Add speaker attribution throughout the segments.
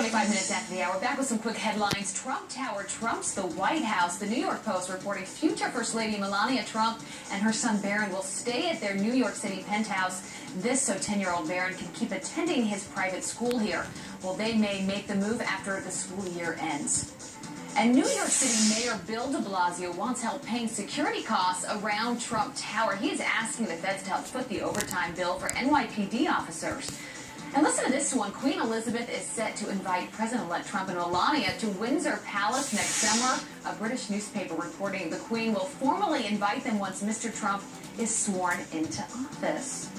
Speaker 1: 25 minutes after the hour, back with some quick headlines. Trump Tower trumps the White House. The New York Post reporting future First Lady Melania Trump and her son Barron will stay at their New York City penthouse. This so 10-year-old Barron can keep attending his private school here. Well, they may make the move after the school year ends. And New York City Mayor Bill de Blasio wants help paying security costs around Trump Tower. He is asking the feds to help foot the overtime bill for NYPD officers. And listen to this one. Queen Elizabeth is set to invite President-elect Trump and Melania to Windsor Palace next summer. A British newspaper reporting the Queen will formally invite them once Mr. Trump is sworn into office.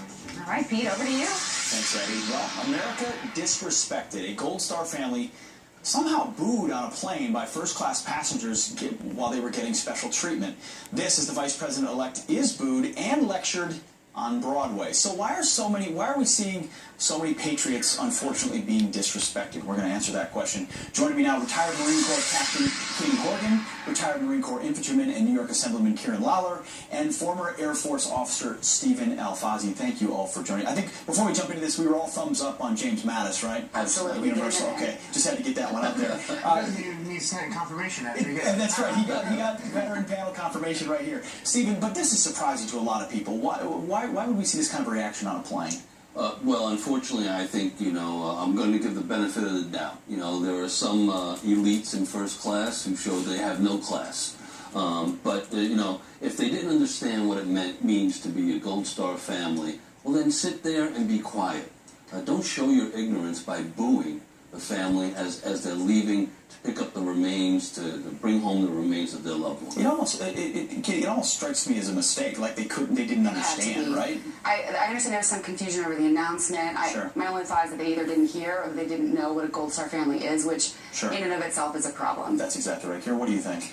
Speaker 1: All right, Pete, over to you.
Speaker 2: Thanks, Eddie. Well, America disrespected. A Gold Star family somehow booed on a plane by first-class passengers while they were getting special treatment. This, as the Vice President-elect is booed and lectured on Broadway. So why are we seeing so many patriots unfortunately being disrespected? We're going to answer that question. Joining me now, retired Marine Corps Captain Katie Horgan, retired Marine Corps Infantryman and New York Assemblyman Kieran Lawler, and former Air Force Officer Stephen Alfazi. Thank you all for joining. I think before we jump into this, we were all thumbs up on James Mattis, right?
Speaker 1: Absolutely.
Speaker 2: Universal. Okay, just had to get that one out there.
Speaker 3: You need Senate confirmation after you get it.
Speaker 2: That's right. He got veteran panel confirmation right here. Stephen, but this is surprising to a lot of people. Why would we see this kind of reaction on a plane?
Speaker 4: Well, unfortunately, I think, I'm going to give the benefit of the doubt. There are some elites in first class who show they have no class. But if they didn't understand what it means to be a Gold Star family, well, then sit there and be quiet. Don't show your ignorance by booing the family as they're leaving to pick up the remains, to bring home the remains of their loved ones.
Speaker 2: It almost strikes me as a mistake, like they didn't understand, right?
Speaker 5: I understand there was some confusion over the announcement.
Speaker 2: Sure.
Speaker 5: My only thought is that they either didn't hear or they didn't know what a Gold Star family is, which in and of itself is a problem.
Speaker 2: That's exactly right. Kieran, what do you think?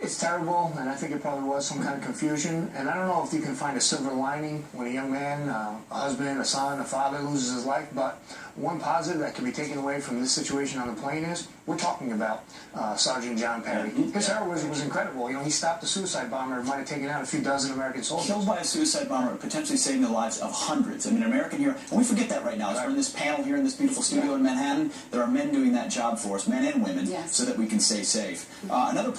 Speaker 3: It's terrible, and I think it probably was some kind of confusion. And I don't know if you can find a silver lining when a young man, a husband, a son, a father loses his life. But one positive that can be taken away from this situation on the plane is we're talking about Sergeant John Perry. His heroism was incredible. He stopped a suicide bomber. It might have taken out a few dozen American soldiers.
Speaker 2: Killed by a suicide bomber, potentially saving the lives of hundreds. I mean, an American hero. And we forget that right now. As we're in this panel here in this beautiful studio in Manhattan, there are men doing that job for us, men and women, so that we can stay safe. Another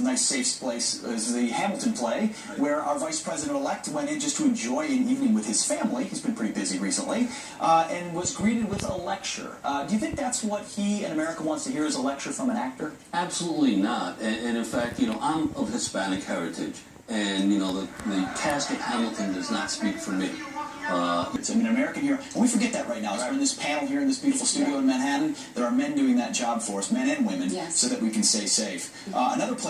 Speaker 2: nice safe place is the Hamilton play, where our Vice President-elect went in just to enjoy an evening with his family. He's been pretty busy recently, and was greeted with a lecture. Do you think that's what he and America wants to hear, is a lecture from an actor?
Speaker 4: Absolutely not. And in fact, I'm of Hispanic heritage, and the cast of Hamilton does not speak for me.
Speaker 2: It's an American hero. And we forget that right now. As we're in this panel here in this beautiful studio in Manhattan, there are men doing that job for us, men and women, so that we can stay safe. Another place